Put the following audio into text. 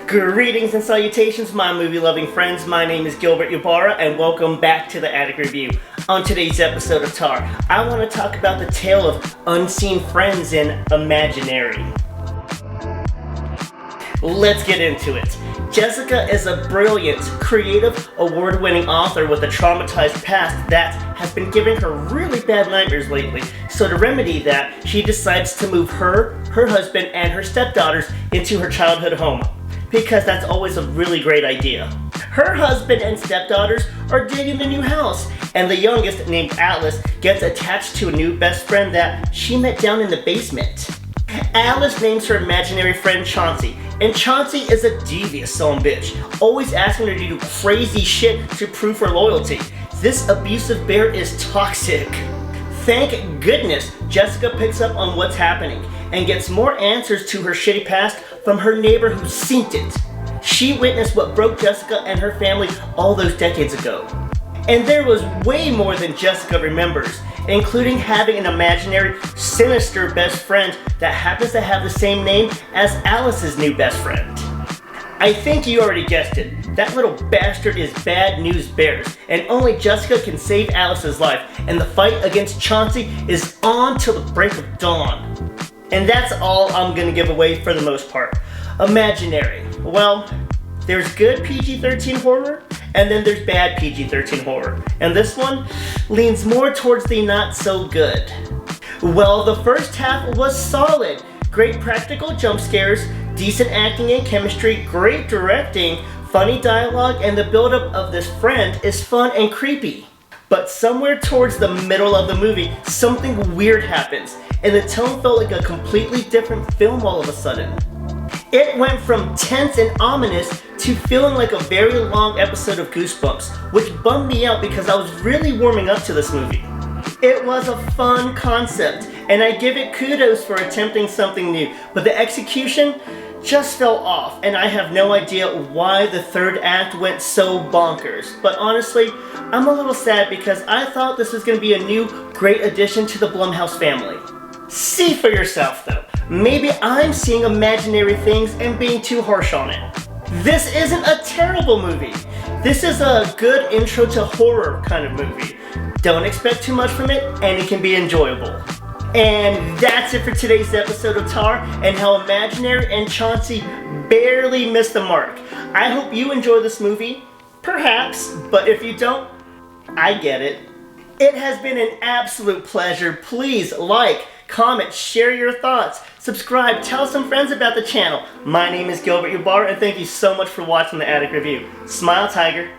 Greetings and salutations, my movie-loving friends. My name is Gilbert Ybarra, and welcome back to the Attic Review. On today's episode of Tar, I want to talk about the tale of unseen friends in Imaginary. Let's get into it. Jessica is a brilliant, creative, award-winning author with a traumatized past that has been giving her really bad nightmares lately. So to remedy that, she decides to move her husband, and her stepdaughters into her childhood home, because that's always a really great idea. Her husband and stepdaughters are digging the new house, and the youngest, named Alice, gets attached to a new best friend that she met down in the basement. Alice names her imaginary friend Chauncey, and Chauncey is a devious son of a bitch, always asking her to do crazy shit to prove her loyalty. This abusive bear is toxic. Thank goodness Jessica picks up on what's happening and gets more answers to her shitty past from her neighbor who synced it. She witnessed what broke Jessica and her family all those decades ago. And there was way more than Jessica remembers, including having an imaginary, sinister best friend that happens to have the same name as Alice's new best friend. I think you already guessed it. That little bastard is Bad News Bears, and only Jessica can save Alice's life, and the fight against Chauncey is on till the break of dawn. And that's all I'm gonna give away for the most part. Imaginary. Well, there's good PG-13 horror, and then there's bad PG-13 horror. And this one leans more towards the not so good. Well, the first half was solid. Great practical jump scares, decent acting and chemistry, great directing, funny dialogue, and the buildup of this friend is fun and creepy. But somewhere towards the middle of the movie, something weird happens, and the tone felt like a completely different film all of a sudden. It went from tense and ominous to feeling like a very long episode of Goosebumps, which bummed me out because I was really warming up to this movie. It was a fun concept, and I give it kudos for attempting something new, but the execution just fell off, and I have no idea why the third act went so bonkers. But honestly, I'm a little sad because I thought this was going to be a new, great addition to the Blumhouse family. See for yourself though. Maybe I'm seeing imaginary things and being too harsh on it. This isn't a terrible movie. This is a good intro to horror kind of movie. Don't expect too much from it, and it can be enjoyable. And that's it for today's episode of Tar, and how Imaginary and Chauncey barely missed the mark. I hope you enjoy this movie. Perhaps, but if you don't, I get it. It has been an absolute pleasure. Please like, comment, share your thoughts, subscribe, tell some friends about the channel. My name is Gilbert Ybarra, and thank you so much for watching the Attic Review. Smile, Tiger.